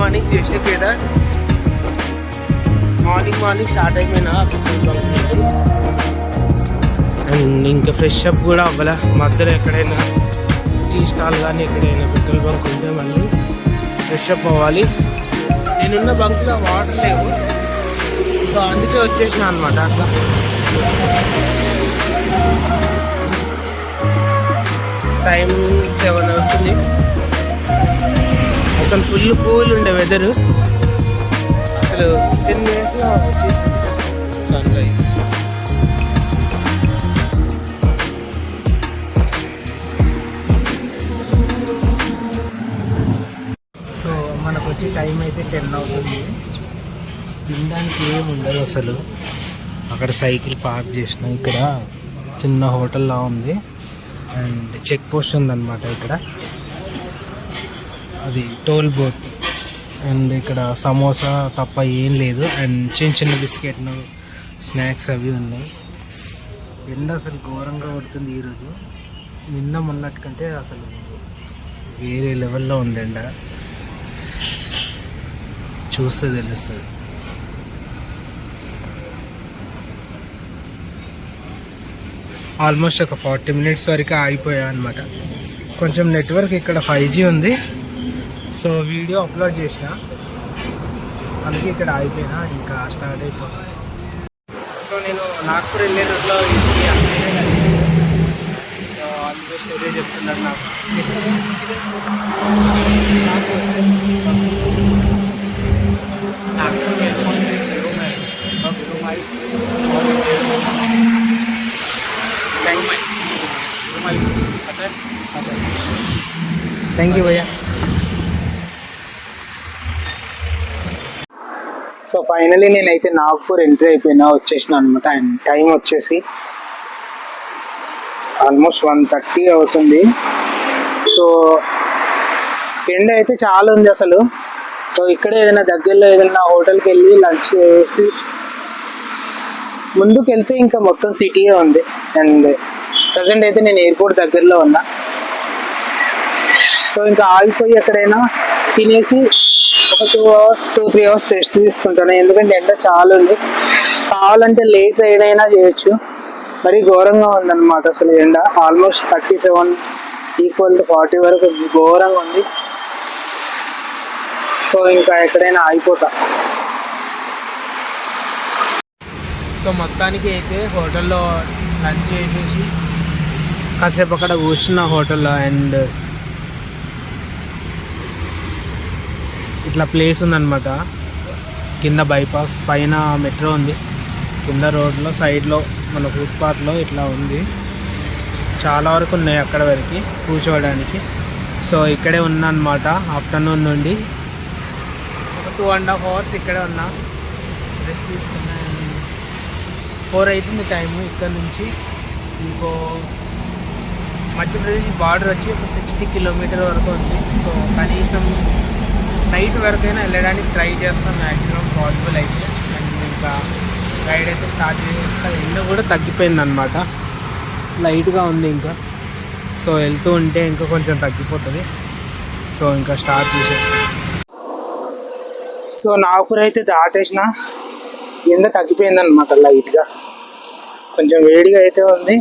Morning జేసీపేట morning start అయిపోయినా petrol bunk దగ్గర. And ఇంకా ఫ్రెష్ అప్ కూడా అవ్వాల. మధ్యలో ఎక్కడైనా టీ స్టాల్ కానీ ఎక్కడైనా పెట్రోల్ బంక్ ఉంటే మళ్ళీ ఫ్రెష్ అప్ అవ్వాలి. నేనున్న బంక్లో వాటర్ లేవు, సో అందుకే వచ్చేసిన అనమాట. అట్లా టైం 7 అవుతుంది. అసలు ఫుల్ కూల్ ఉండే వెదరు. అసలు 10 minutesలో వచ్చేసి సన్ రైజ్. సో మనకు వచ్చి టైం అయితే 10 అవుతుంది. తినడానికి ఏమి ఉండదు అసలు. అక్కడ సైకిల్ పార్క్ చేసిన. ఇక్కడ చిన్న హోటల్లా ఉంది అండ్ చెక్ పోస్ట్ ఉందన్నమాట ఇక్కడ. అది టోల్ బోట్. అండ్ ఇక్కడ సమోసా తప్ప ఏం లేదు. అండ్ చిన్న బిస్కెట్లు, స్నాక్స్ అవి ఉన్నాయి. ఎండ అసలు ఘోరంగా పడుతుంది ఈరోజు. నిన్న మొన్నటి కంటే అసలు వేరే లెవెల్లో ఉంది ఎండ. చూస్తే తెలుస్తుంది. ఆల్మోస్ట్ ఒక 40 minutes వరకు ఆగిపోయా అనమాట. కొంచెం నెట్వర్క్ ఇక్కడ 5G ఉంది, సో వీడియో అప్లోడ్ చేసిన, అందుకే ఇక్కడ ఆగిపోయినా. ఇంకా స్టార్ట్ అయిపోయింది. సో నేను నాగ్పూర్ వెళ్ళే రోజులో ఇది సో ఆల్మోస్ట్ అదే చెప్తున్నారు నాకు. థ్యాంక్ యూ భయ్యా. సో ఫైనలీ నేనైతే నాగ్పూర్ ఎంట్రీ అయిపోయినా, వచ్చేసిన అనమాట. అండ్ టైం వచ్చేసి ఆల్మోస్ట్ 1:30 అవుతుంది. సో ఎండ అయితే చాలా ఉంది అసలు. సో ఇక్కడ ఏదైనా దగ్గరలో ఏదైనా హోటల్కి వెళ్ళి లంచ్ చేసి ముందుకు వెళ్తే ఇంకా మొత్తం సిటీయే ఉంది. అండ్ ప్రజెంట్ అయితే నేను ఎయిర్పోర్ట్ దగ్గరలో ఉన్నా. సో ఇంకా ఆగిపోయి ఎక్కడైనా తినేసి ఒక 2-3 hours రెస్ట్ తీసుకుంటాను. ఎందుకంటే ఎండ చాలా ఉంది. కావాలంటే లేట్ రైడ్ అయినా చేయొచ్చు. మరి ఘోరంగా ఉందన్నమాట అసలు ఎండ. ఆల్మోస్ట్ 37 = 40 వరకు ఘోరంగా ఉంది. సో ఇంకా ఎక్కడైనా ఆగిపోతా. సో మొత్తానికి అయితే హోటల్లో లంచ్ చేసేసి కాసేపు అక్కడ కూర్చున్న హోటల్లో. అండ్ ఇట్లా ప్లేస్ ఉందన్నమాట. కింద బైపాస్, పైన మెట్రో ఉంది, కింద రోడ్లో సైడ్లో మన ఫుట్పాత్లో ఇట్లా ఉంది. చాలా వరకు ఉన్నాయి అక్కడ వరకు కూర్చోవడానికి. సో ఇక్కడే ఉన్నా అనమాట. ఆఫ్టర్నూన్ నుండి ఒక 2.5 hours ఇక్కడే ఉన్నా, రెస్ట్ తీసుకున్నా. 4 అవుతుంది టైము. ఇక్కడ నుంచి ఇంకో మధ్యప్రదేశ్ బార్డర్ వచ్చి ఒక 60 kilometers వరకు ఉంది. సో కనీసం నైట్ వరకైనా వెళ్ళడానికి ట్రై చేస్తాను మ్యాక్సిమం పాసిబుల్ అయితే. అండ్ ఇంకా రైడ్ అయితే స్టార్ట్ చేసేస్తాను. ఎండ కూడా తగ్గిపోయింది అనమాట, లైట్గా ఉంది ఇంకా. సో వెళ్తూ ఉంటే ఇంకా కొంచెం తగ్గిపోతుంది. సో ఇంకా స్టార్ట్ చేసేస్తాను. సో నాగ్పూర్ అయితే దాటేసిన, ఎండ తగ్గిపోయింది అనమాట లైట్గా. కొంచెం వేడిగా అయితే ఉంది.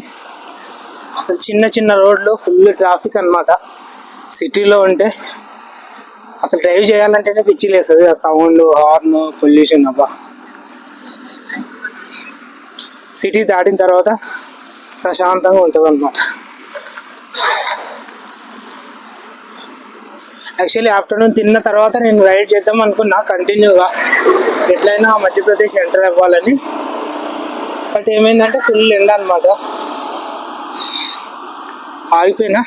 అసలు చిన్న రోడ్లు, ఫుల్ ట్రాఫిక్ అనమాట. సిటీలో ఉంటే అసలు డ్రైవ్ చేయాలంటేనే పిచ్చి లేస్తుంది. ఆ సౌండ్, హార్న్, పొల్యూషన్. అబ్బా, సిటీ దాటిన తర్వాత ప్రశాంతంగా ఉంటుంది అనమాట. యాక్చువల్లీ ఆఫ్టర్నూన్ తిన్న తర్వాత నేను రైడ్ చేద్దాం అనుకున్నా కంటిన్యూగా, ఎట్లయినా మధ్యప్రదేశ్ ఎంటర్ అవ్వాలని. బట్ ఏమైందంటే ఫుల్ ఎండ అనమాట. ఆగిపోయినా.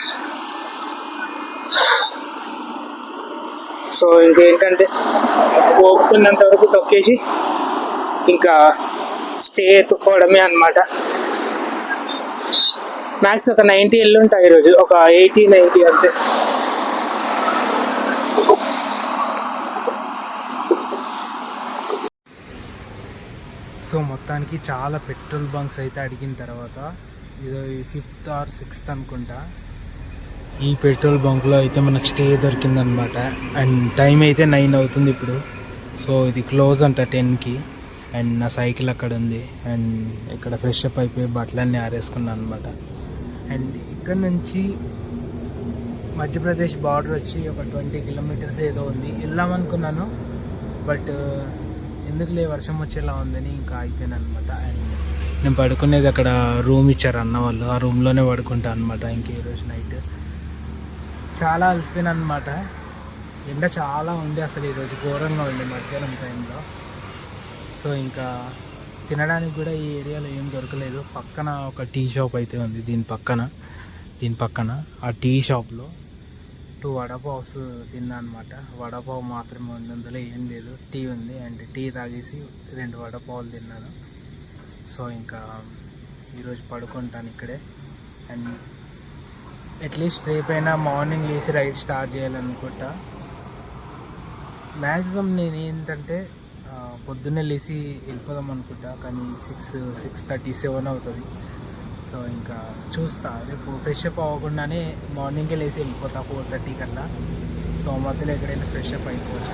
సో ఇంకేంటంటే ఓపుకున్నంత వరకు తొక్కేసి ఇంకా స్టే ఎత్తుకోవడమే అనమాట. మ్యాక్స్ ఒక 90 వెళ్ళుంటాయి ఈరోజు, ఒక 80-90 అంతే. సో మొత్తానికి చాలా పెట్రోల్ బంక్స్ అయితే అడిగిన తర్వాత, ఇది 5th or 6th అనుకుంటా. ఈ పెట్రోల్ బంక్లో అయితే మనకు స్టే దొరికిందనమాట. అండ్ టైం అయితే 9 అవుతుంది ఇప్పుడు. సో ఇది క్లోజ్ అంట 10కి. అండ్ నా సైకిల్ అక్కడ ఉంది. అండ్ ఇక్కడ ఫ్రెష్ అప్ అయిపోయి బట్టలన్నీ ఆరేసుకున్నాను అనమాట. అండ్ ఇక్కడ నుంచి మధ్యప్రదేశ్ బార్డర్ వచ్చి ఒక 20 కిలోమీటర్స్ ఏదో ఉంది. వెళ్దామనుకున్నాను బట్ ఎందుకులే వర్షం వచ్చేలా ఉందని ఇంకా అయిపోయాను అనమాట. అండ్ నేను పడుకునేది అక్కడ రూమ్ ఇచ్చారు అన్న వాళ్ళు, ఆ రూమ్లోనే పడుకుంటాను అనమాట. ఇంక ఈరోజు నైట్ చాలా అలసిపోయాను అనమాట. ఎండ చాలా ఉంది అసలు ఈరోజు, ఘోరంగా ఉంది మధ్యాహ్నం టైంలో. సో ఇంకా తినడానికి కూడా ఈ ఏరియాలో ఏం దొరకలేదు. పక్కన ఒక టీ షాప్ అయితే ఉంది, దీని పక్కన ఆ టీ షాప్లో 2 వడపావ్స్ తిన్నా అనమాట. వడపావ్ మాత్రమే ఉంది, అందులో ఏం లేదు. టీ ఉంది అండ్ టీ తాగేసి 2 వడపావులు తిన్నాను. సో ఇంకా ఈరోజు పడుకుంటాను ఇక్కడే. అండ్ అట్లీస్ట్ రేపైనా మార్నింగ్ లేచి రైడ్ స్టార్ట్ చేయాలనుకుంటా. మ్యాక్సిమం నేను ఏంటంటే పొద్దున్నే లేచి వెళ్ళిపోదాం అనుకుంటా, కానీ 6:37 అవుతుంది. సో ఇంకా చూస్తా, రేపు ఫ్రెష్ అప్ అవ్వకుండానే మార్నింగే లేచి వెళ్ళిపోతా 4:30 కల్లా. సో మధ్యలో ఎక్కడైనా ఫ్రెష్ అప్ అయిపోవచ్చు.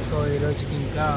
సో ఈరోజుకి ఇంకా